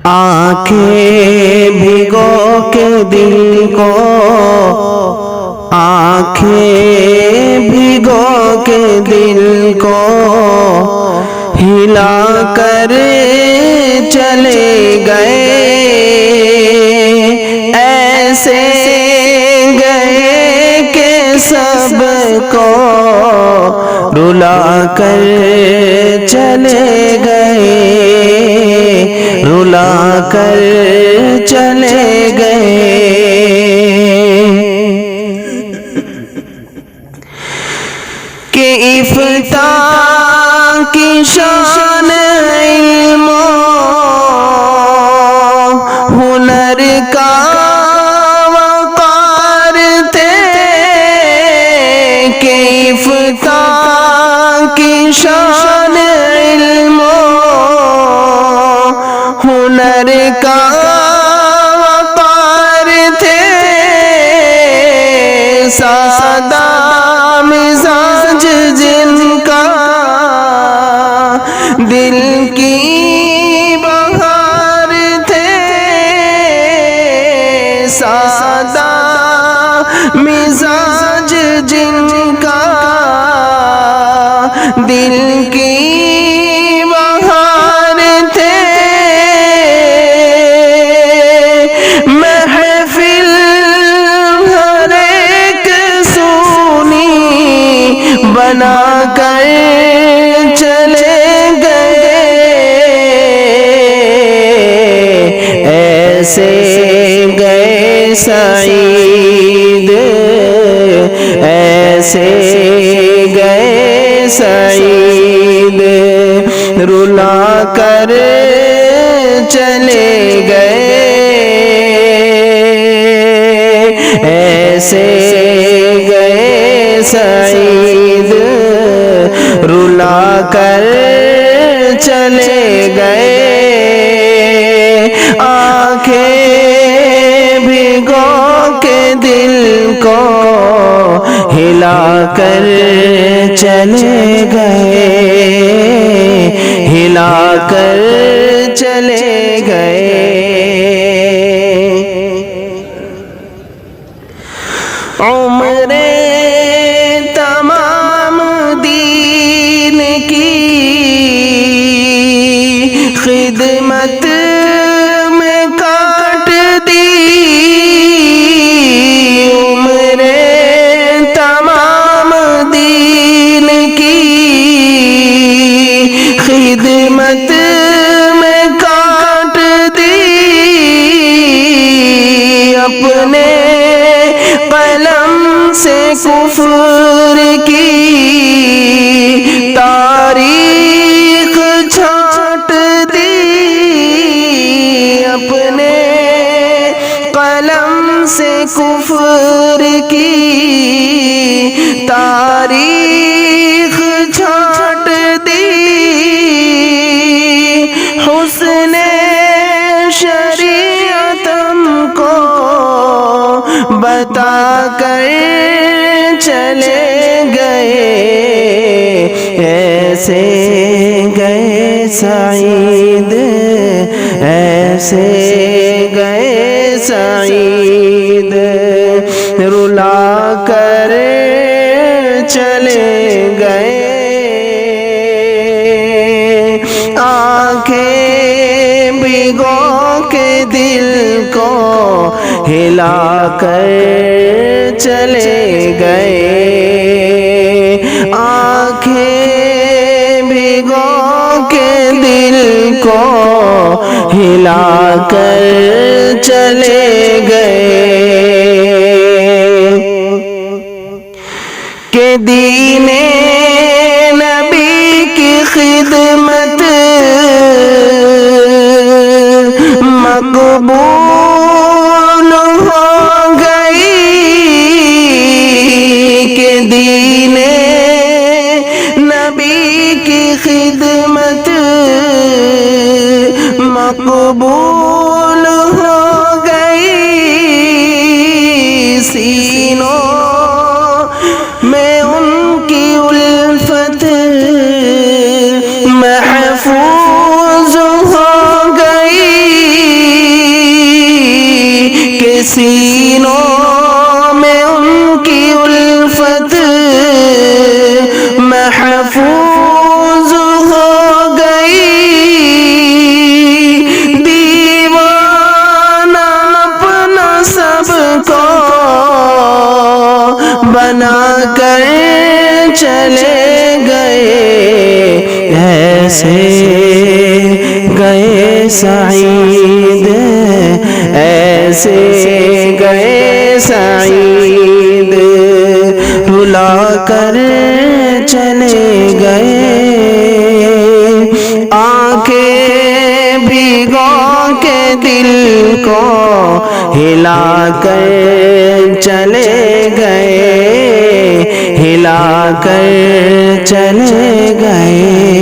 آنکھیں بھگو کے دل کو، آنکھیں بھگو کے دل کو ہلا کر چلے گئے، ایسے گئے کہ سب کو رلا کر چلے گئے، رلا کر چلے گئے۔ کہ افتاح کی شان علم و ہنر کا وقار تھے، کہ افتاح کی شان علم و ہنر کا وقار تھے، سادہ مزاج جن کا دل کی بہار تھے، سادہ مزاج جن کا دل کی بہار تھے، محفل ہر ایک سونی بنا کر چلے گئے، ایسے گئے سعید، ایسے گئے سعید، رلا کر چلے گئے، ایسے گئے سعید، رلا کر چلے گئے۔ آنکھیں بھگو کے دل کو ہلا کر چلے گئے، ہلا کر چلے گئے۔ عمریں تمام دین کی خدمت میں کاٹ دی، عمریں تمام دین کی خدمت میں کاٹ دی، اپنے قلم سے کفر کی تاریخ چھانٹ دی، اپنے قلم سے کفر کی تاریخ چھانٹ دی، حسن شریعت ہم کو بتا کر چلے گئے، ایسے گئے سعید، ایسے گئے سعید، رلا کر چلے گئے۔ آنکھیں بھگو کے دل کو ہلا کر چلے گئے، آنکھیں بھگو کے دل کو ہلا کر چلے گئے، کہ دین نبی کی خدمت مقبول ہو گئی، کہ دین نبی کی خدمت مقبول ہو گئی، سینوں میں ان کی الفت محفوظ ہو گئی، سینوں میں ان کی الفت محفوظ ہو گئی، دیوانہ اپنا سب کو بنا کر چلے گئے، ایسے گئے سعید، ایسے گئے سعید، رلا کر چلے گئے، آنکھیں بھگو کے دل کو ہلا کر چلے گئے، ہلا کر چلے گئے۔